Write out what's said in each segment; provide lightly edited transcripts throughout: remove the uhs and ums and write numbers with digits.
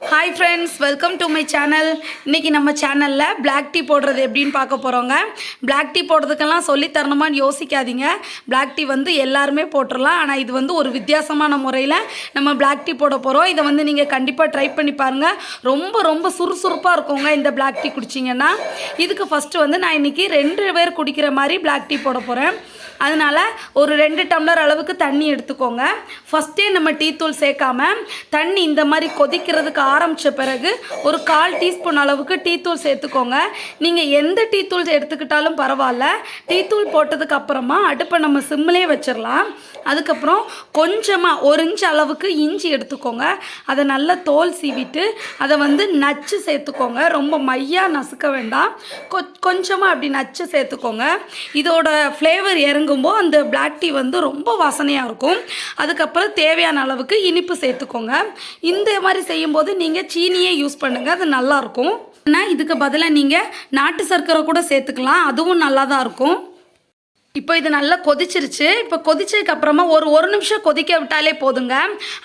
Hi friends, welcome to my channel. இன்றைக்கி நம்ம சேனலில் பிளாக் டீ போடுறது எப்படின்னு பார்க்க போகிறோங்க. பிளாக் டீ போடுறதுக்கெல்லாம் சொல்லி தரணுமான்னு யோசிக்காதீங்க. பிளாக் டீ எல்லாருமே போட்டுடலாம். ஆனால் இது ஒரு வித்தியாசமான முறையில் நம்ம பிளாக் டீ போட போகிறோம். இதை நீங்கள் கண்டிப்பாக ட்ரை பண்ணி பாருங்கள். ரொம்ப ரொம்ப சுறுசுறுப்பாக இருக்குங்க இந்த பிளாக் டீ குடிச்சிங்கன்னா. இதுக்கு ஃபஸ்ட்டு நான் இன்றைக்கி 2 பேர் குடிக்கிற மாதிரி பிளாக் டீ போட போகிறேன். அதனால் ஒரு 2 டம்ளர் அளவுக்கு தண்ணி எடுத்துக்கோங்க. ஃபஸ்ட்டே நம்ம டீ தூள் சேர்க்காமல் தண்ணி இந்த மாதிரி கொதிக்கிறதுக்கு ஆரம்பித்த பிறகு ஒரு 1/4 டீஸ்பூன் அளவுக்கு டீ தூள் சேர்த்துக்கோங்க. நீங்கள் எந்த டீ தூள் எடுத்துக்கிட்டாலும் பரவாயில்ல. டீ தூள் போட்டதுக்கு அப்புறமா அடுப்பை நம்ம சிம்மிலே வச்சிடலாம். அதுக்கப்புறம் கொஞ்சமாக 1 இன்ச் அளவுக்கு இஞ்சி எடுத்துக்கோங்க. அதை நல்லா தோல் சீவிட்டு அதை நச்சு சேர்த்துக்கோங்க. ரொம்ப மையாக நசுக்க வேண்டாம், கொஞ்சமாக அப்படி நச்சு சேர்த்துக்கோங்க. இதோட ஃப்ளேவர் இறங்கும்போது அந்த பிளாக் டீ ரொம்ப வாசனையாக இருக்கும். அதுக்கப்புறம் தேவையான அளவுக்கு இனிப்பு சேர்த்துக்கோங்க. இந்த மாதிரி செய்யும்போது நீங்கள் சீனியே யூஸ் பண்ணுங்கள், அது நல்லாயிருக்கும். ஆனால் இதுக்கு பதிலாக நீங்கள் நாட்டு சர்க்கரை கூட சேர்த்துக்கலாம், அதுவும் நல்லா தான் இருக்கும். இப்போ இது நல்லா கொதிச்சிருச்சு. இப்போ கொதிச்சதுக்கு அப்புறமா ஒரு நிமிஷம் கொதிக்க விட்டாலே போதுங்க.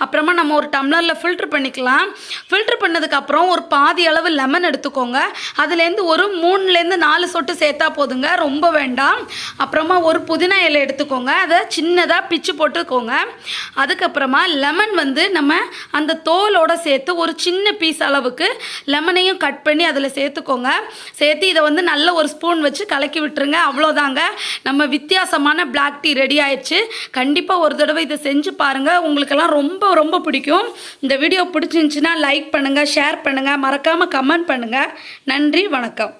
அப்புறமா நம்ம ஒரு டம்ளரில் ஃபில்ட்ரு பண்ணிக்கலாம். ஃபில்ட்ரு பண்ணதுக்கப்புறம் ஒரு பாதி அளவு லெமன் எடுத்துக்கோங்க. அதுலேருந்து ஒரு 3லேருந்து 4 சொட்டு சேர்த்தா போதுங்க, ரொம்ப வேண்டாம். அப்புறமா ஒரு புதினா இலை எடுத்துக்கோங்க, அதை சின்னதாக பிச்சு போட்டுக்கோங்க. அதுக்கப்புறமா லெமன் நம்ம அந்த தோலோடு சேர்த்து ஒரு சின்ன பீஸ் அளவுக்கு லெமனையும் கட் பண்ணி அதில் சேர்த்துக்கோங்க. சேர்த்து இதை நல்ல ஒரு ஸ்பூன் வச்சு கலக்கி விட்டுருங்க. அவ்வளோதாங்க, நம்ம வித்தியாசமான பிளாக் டீ ரெடி ஆயிடுச்சு. கண்டிப்பாக ஒரு தடவை இதை செஞ்சு பாருங்கள், உங்களுக்கெல்லாம் ரொம்ப ரொம்ப பிடிக்கும். இந்த வீடியோ பிடிச்சிருந்துச்சுன்னா லைக் பண்ணுங்கள், ஷேர் பண்ணுங்கள், மறக்காமல் கமெண்ட் பண்ணுங்கள். நன்றி, வணக்கம்.